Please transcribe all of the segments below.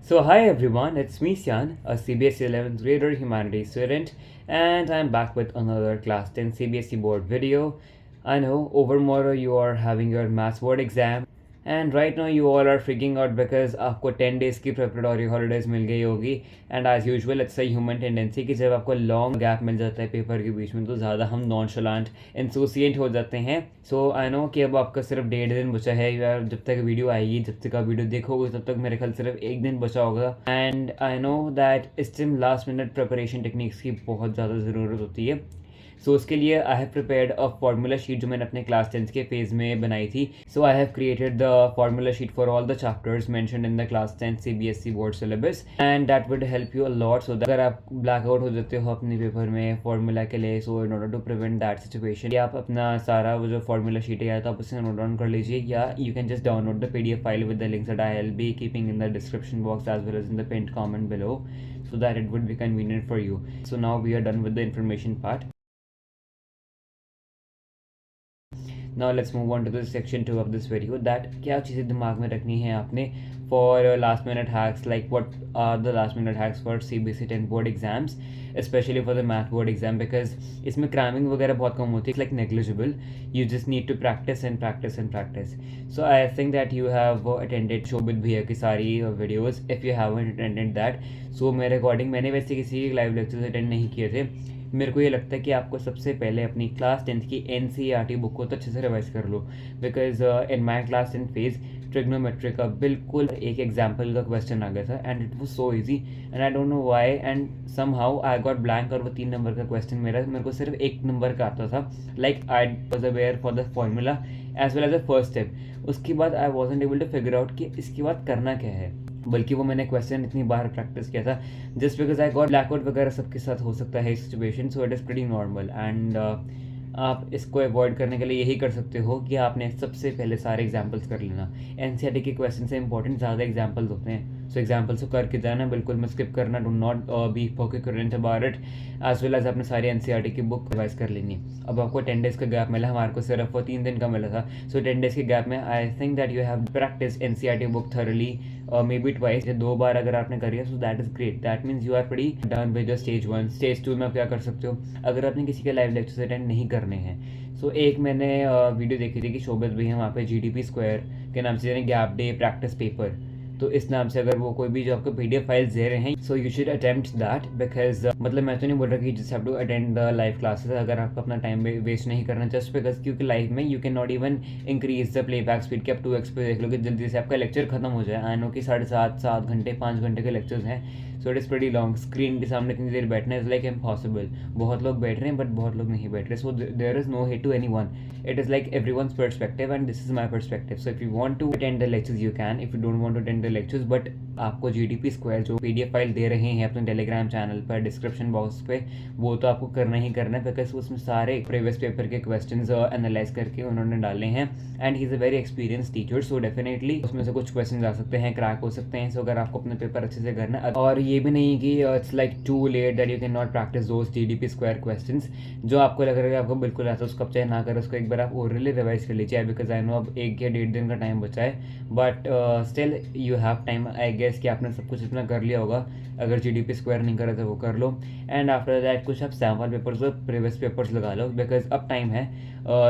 So, hi everyone, it's me Sian, a CBSE 11th grader humanities student, and I'm back with another class 10 CBSE board video. I know over tomorrow you are having your maths board exam, and right now you all are freaking out because आपको 10 days की preparatory holidays मिल गई होगी. And as usual, it's a human tendency कि जब आपको long gap मिल जाता है paper के बीच में तो ज़्यादा हम nonchalant insouciant हो जाते हैं. So I know कि अब आपका सिर्फ 1.5 दिन बचा है, या जब तक वीडियो आएगी, जब तक आप वीडियो देखोगे तब तक मेरे ख्याल सिर्फ 1 दिन बचा होगा. एंड आई नो दैट इस time last minute preparation techniques की बहुत ज़्यादा ज़रूरत होती है. सो उसके लिए I have prepared a formula sheet जो मैंने अपने क्लास 10 के फेज़ में बनाई थी. So I have created the formula sheet for all the chapters mentioned in the class 10 CBSE board syllabus, and that would help you a lot. So अगर आप blackout हो जाते हो अपने पेपर में फार्मूला के लिए, so in order to prevent that situation, आप अपना सारा वो जो फार्मूला शीट है या तो आप उसे नोट डाउन कर लीजिए, या you can just download the PDF file with the links that I will be keeping in the description box as well as in the pinned comment below, so that it would be convenient for you. So now we are done with the information part. Now let's move on to the section 2 of this video, that क्या चीज़ें दिमाग में रखनी है आपने for last minute hacks, like what are the last minute hacks for CBSE 10 board exams, especially for the math board exam, because इसमें cramming वगैरह बहुत कम होती है, like negligible. You just need to practice and practice and practice. So I think that you have attended शोभित भैया की सारी videos. If you haven't attended that, so मेरे according मैंने वैसे किसी लाइव लेक्चर्स अटेंड नहीं किए थे. मेरे को ये लगता है कि आपको सबसे पहले अपनी क्लास 10 की NCERT बुक को तो अच्छे से रिवाइज कर लो, because in my class 10 phase trigonometry का बिल्कुल एक एग्जाम्पल का क्वेश्चन आ गया था, and it was so easy, and I don't know why, and somehow I got blank. और वो 3 नंबर का क्वेश्चन मेरे को सिर्फ 1 नंबर का आता था. Like I was aware for the formula as well as the first step. उसके बाद I wasn't able to figure out कि इसके बाद करना क्या है, बल्कि वो मैंने क्वेश्चन इतनी बार प्रैक्टिस किया था just because I got blackout वगैरह सबके साथ हो सकता है situation. So it is pretty normal, and आप इसको अवॉइड करने के लिए यही कर सकते हो कि आपने सबसे पहले सारे एग्जाम्पल्स कर लेना. NCERT के क्वेश्चन से इंपॉर्टेंट ज़्यादा एग्जाम्पल्स होते हैं, सो एग्जाम्पल्स को करके जाना, बिल्कुल मत स्किप करना. Do not be current about it, as well as आपने सारी NCERT की बुक रिवाइज कर लेनी. अब आपको 10 डेज़ का गैप मिला, हमारे को सिर्फ 3 दिन का मिला था. सो 10 डेज़ के गैप में I think that you have practice NCERT book thoroughly, maybe twice, 2 बार अगर आपने करी है, so that is great. That means you are pretty done with the stage 1. Stage 2 में आप क्या कर सकते हो, अगर आपने किसी के लाइव लेक्चर्स अटेंड नहीं करने हैं. सो एक मैंने वीडियो देखी थी कि शोभित भैया वहाँ पे GDP स्क्वायर के नाम से, यानी गैप डे प्रैक्टिस पेपर, तो इस नाम से अगर वो कोई भी जो आपको PDF फाइल्स दे रहे हैं, so you should attempt that, because मतलब मैं तो नहीं बोल रहा कि just have to attend the live classes अगर आपको अपना टाइम वेस्ट नहीं करना, जस्ट बिकॉज क्योंकि लाइव में you can not even increase the playback speed कि आप 2x पे देख लो कि जल्दी से आपका लेक्चर खत्म हो जाए. आई नो कि 7.5 घंटे 5 घंटे के लेक्चर्स हैं, so it is pretty long. Screen के सामने इतनी देर बैठना इज़ लाइक इम्पॉसिबल. बहुत लोग बैठ रहे हैं बट बहुत लोग नहीं बैठ रहे, so there is no hate to any one. It is like every one's perspective, and this is my perspective. So if you want to attend the lectures you can, if you don't want to attend the lectures, but आपको GDP square जो PDF file दे रहे हैं अपने Telegram channel पर description box पे, वो तो आपको करना ही करना है, बिकॉज उसमें सारे प्रीवियस पेपर के क्वेश्चंस एनालाइज करके उन्होंने डाले हैं, and he is a very experience teacher. So definitely उसमें से कुछ क्वेश्चन आ सकते हैं, क्रैक हो सकते हैं. सो अगर आपको अपने पेपर अच्छे से करना है, और ये भी नहीं कि it's like too late that you can not practice those GDP square questions, जो आपको लग रहा है कि आपको बिल्कुल आता है, उसको आप चाहे ना करें, उसको एक बार आप ओरली रिवाइज कर लीजिए, बिकॉज आई नो अब 1 या 1.5 दिन का टाइम बचा है, but still you have time. I guess कि आपने सब कुछ इतना कर लिया होगा, अगर GDP स्क्वायर नहीं करा तो वो कर लो. एंड आफ्टर दैट कुछ आप सैम्पल पेपर्स और प्रीवियस पेपर्स लगा लो, बिकॉज अब टाइम है.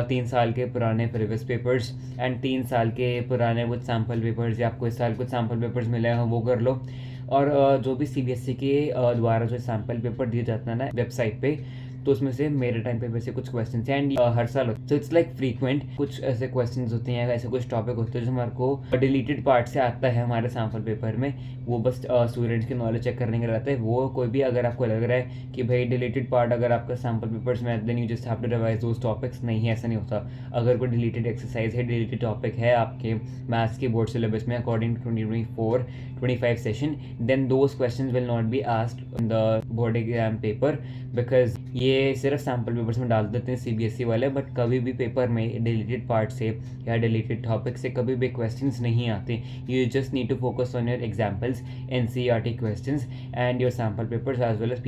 3 साल के पुराने प्रीवियस पेपर्स एंड 3 साल के पुराने कुछ सैम्पल पेपर्स, या आपको इस साल कुछ सैम्पल पेपर्स मिले हैं वो कर लो. और जो भी CBSE के द्वारा जो सैम्पल पेपर दिए जाते हैं ना वेबसाइट पे, तो उसमें से मेरे टाइम पे वैसे कुछ क्वेश्चन हैं, एंड हर साल होता है. सो इट्स लाइक फ्रीक्वेंट कुछ ऐसे क्वेश्चन होते हैं, ऐसे कुछ टॉपिक होते हैं जो हमारे को डिलीटेड पार्ट से आता है हमारे सैम्पल पेपर में, वो बस स्टूडेंट्स की नॉलेज चेक करने के रहता है. वो कोई भी अगर आपको लग रहा है कि भाई डिलीटेड पार्ट अगर आपका सैम्पल पेपर्स में, then you just have to revise those topics. नहीं, ऐसा नहीं होता. अगर कोई डिलीटेड एक्सरसाइज है, डिलीटेड टॉपिक है आपके मैथ्स के बोर्ड सिलेबस में according to 2024-25 session, then those question will not be asked in the board exam paper, because ये सिर्फ सैम्पल पेपर्स में डाल देते हैं CBSE वाले, बट कभी भी पेपर में डिलीटेड पार्ट से या डिलीटेड टॉपिक से कभी भी क्वेश्चंस नहीं आते. You just need to focus on your examples, NCERT questions and your sample papers as well as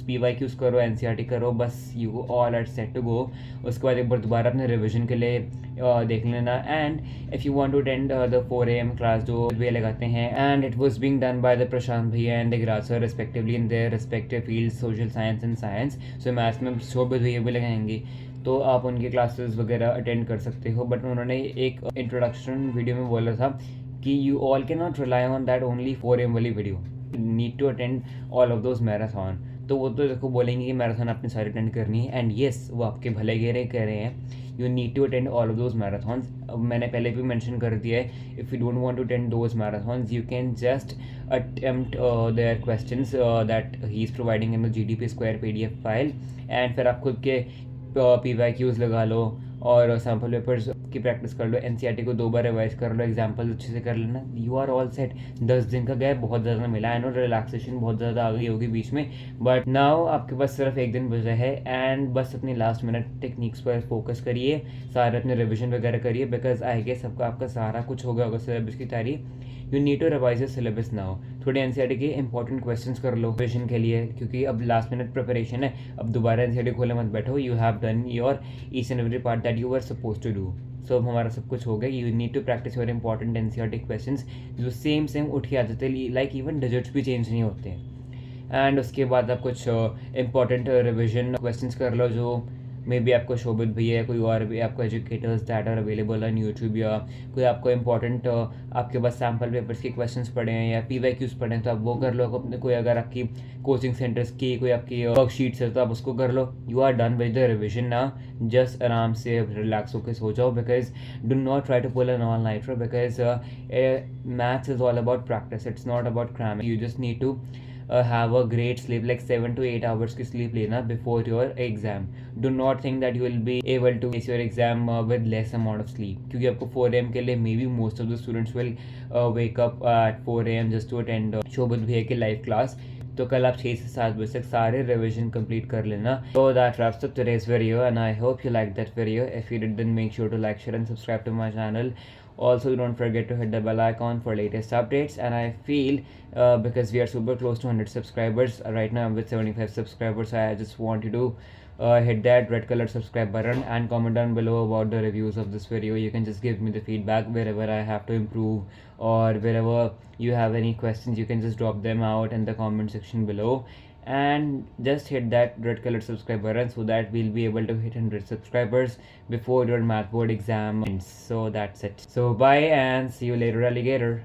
PYQs करो, NCERT करो, बस you all are set to go. उसके बाद एक बार दोबारा अपने रिविजन के लिए देख लेना. And if you want to attend the 4 AM class जो वे लगाते हैं, and it was being done by the Prashant bhaiya and Digraj sir respectively in their respective field social science and science. So maths में शोभित भैया भी लगाएंगे, तो आप उनके क्लासेस वगैरह अटेंड कर सकते हो. बट उन्होंने एक इंट्रोडक्शन वीडियो में बोला था कि you all can not rely on that only 4 AM वाली video, need to attend all of those marathon. तो वो तो देखो बोलेंगे कि मैराथन आपने सारी अटेंड करनी है, एंड येस वो आपके भले के कह रहे हैं, you need to attend all of those marathons. अब मैंने पहले भी मेंशन कर दिया है, if you don't want to attend those marathons you can just attempt their questions that he is providing in the GDP square PDF file. And फिर आप खुद के PYQs लगा लो और सैम्पल पेपर्स की प्रैक्टिस कर लो, NCERT को 2 बार रिवाइज कर लो, एग्जाम्पल अच्छे से कर लेना, यू आर ऑल सेट. 10 दिन का गैप बहुत ज़्यादा मिला है, नो रिलैक्सेशन बहुत ज़्यादा आ गई होगी बीच में, बट नाउ आपके पास सिर्फ 1 दिन बचा है. एंड बस अपनी लास्ट मिनट टेक्निक्स पर फोकस करिए, सारे अपने रिविजन वगैरह करिए, बिकॉज आई गेस सबका आपका सारा कुछ हो गया होगा सिलेबस की तैयारी. You need to revise your syllabus now. थोड़े NCERT के इंपॉर्टेंट क्वेश्चंस कर लो रिविजन के लिए, क्योंकि अब लास्ट मिनट प्रिपरेशन है, अब दोबारा NCERT खोले मत बैठो. You have done your each and every part that you are suppose to do. So अब हमारा सब कुछ हो गया. You need to practise your important NCERT questions जो सेम उठ के आ जाते हैं, लाइक इवन डिजिट्स भी चेंज नहीं होते. एंड उसके बाद आप कुछ इंपॉर्टेंट रिविजन क्वेश्चंस कर लो जो मे बी आपको शोभित भैया या कोई और भी आपको educators that are available on YouTube, या कोई आपको इंपॉर्टेंट आपके पास सैम्पल पेपर्स के क्वेश्चंस पढ़े हैं या PYQs पढ़े हैं तो आप वो कर लो. अपने कोई अगर आपकी कोचिंग सेंटर्स की कोई आपकी वर्कशीट्स है तो आप उसको कर लो. You are done with the revision ना. जस्ट आराम से रिलैक्स होकर सो जाओ, because do not try to pull an all nighter, because maths is all about practice, it's not about cramming. You just need to have a great sleep, like 7 to 8 hours की sleep लेना before your exam. Do not think that you will be able to face your exam with less amount of sleep, क्योंकि आपको 4 AM के लिए maybe most of the students will wake up at 4 AM just to attend शोभित भैया की live class. तो कल आप 6 से 7 बजे तक सारे रिविजन कंप्लीट कर लेना. So that wraps up today's video and I hope you liked that video. If you did, then make sure to like, share and subscribe to my channel. Also, don't forget to hit the bell icon for latest updates. And I feel because we are super close to 100 subscribers right now, I'm with 75 subscribers, so I just want you to hit that red color subscribe button and comment down below about the reviews of this video. You can just give me the feedback wherever I have to improve, or wherever you have any questions you can just drop them out in the comment section below. And just hit that red colored subscribe button so that we'll be able to hit 100 subscribers before your math board exam ends. So that's it. So bye and see you later, alligator.